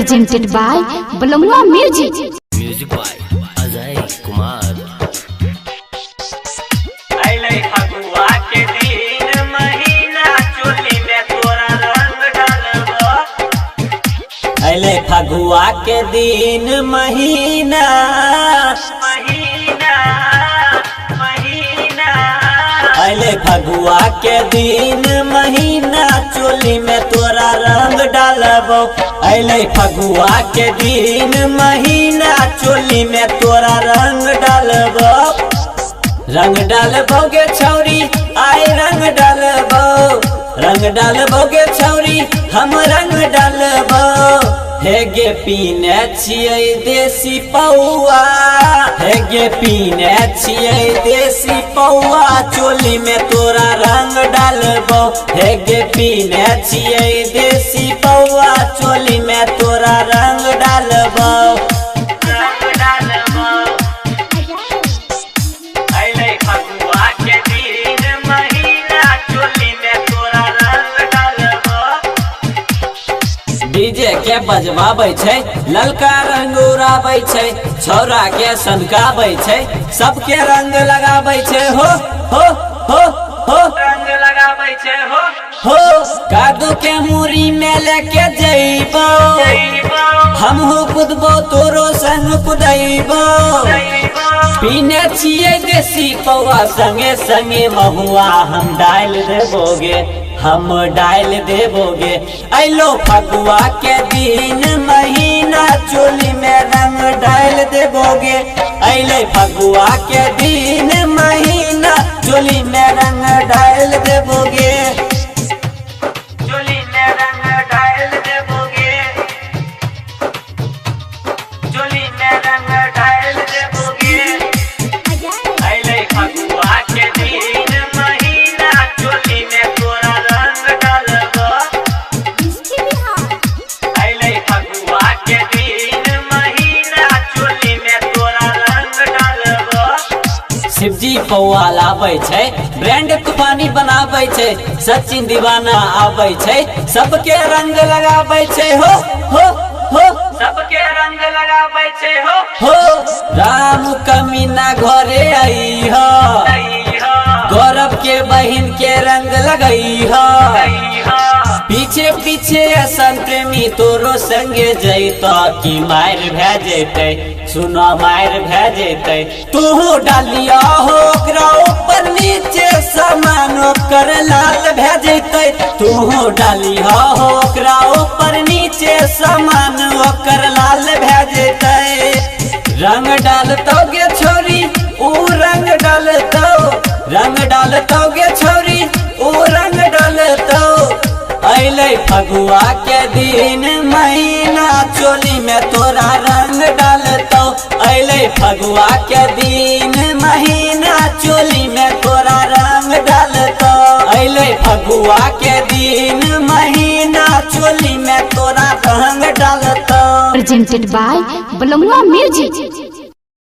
presented by Balumwa Music. Music by Ajay Kumar. अइले फगुआ के दिन महीना चोली में तोरा रंग डालबो। अइले फगुआ के दिन महीना अइले फगुआ के दिन महीना चोली में तोरा रंग डालबो। अइले फगुआ के दिन महीना चोली में तोरा रंग डालबो। रंग डालबोगे छौरी आए रंग डालबोगे छौरी हम रंग डालबो। हे गे पीने छियै देसी पौआ, हे गे पीने छियै देसी पौआ चोली में तोरा रंग डालबो। हे गे पीने छियै देसी पौआ चोली में तोरा रंग डालबो। डीजे के बजवाबै छै ललका रंग उड़ाबै छै, छौरा के सनकाबै छै, सबके रंग लगाबै छै हो रंग लगाबै छै हो कादू के मुरी में लेके जइबो। हमहु कुदबो तोरो संग कुदैबो। पीने छियै देसी पौआ संगे संगे महुआ हम डाल देबोगे। अइलो फगुआ के दिन महीना चोली में रंग डाल देबोगे। अइले फगुआ के दिन महीना चोली में रंग डाल देबोगे। चोली में रंग डाल देबोगे। चोली में रंग डाल देबोगे। अइले फगुआ के दिन महीना चोली में तोरा रंग डालबो। अइले फगुआ के दिन महीना चोली में तोरा रंग डालबो। शिवजी पौआ लाबै छै, ब्रांड तूफानी बनाबै छै, सचिन दीवाना आबै छै, सबके रंग लगाबै छै हो सबके रंग लगाबै छै हो राम कमीना घरे आई हो। गौरव के बहिन के रंग लगई हो। पीछे पीछे संत प्रेमी तोरो संगे जैतो कि मार भै जेतै। सुनो मार भै जेतै। तू डालिया हो ओकरा ऊपर नीचे सामान ओकर लाल भै जेतै। तू डालिया हो ओकरा ऊपर नीचे सामान ओकर लाल भै जेतै। रंग डालतोगे छोरी ऊ रंग डालतो। रंग डालतोगे छोरी ऊ रंग डालतो। अइले फगुआ के दिन महीना चोली में तोरा रंग डालतो। अइले फगुआ के दिन महीना चोली में तोरा रंग डालतो। अइले फगुआ के दिन महीना चोली में तोरा रंग डालतो। Presented by Balumwa Music.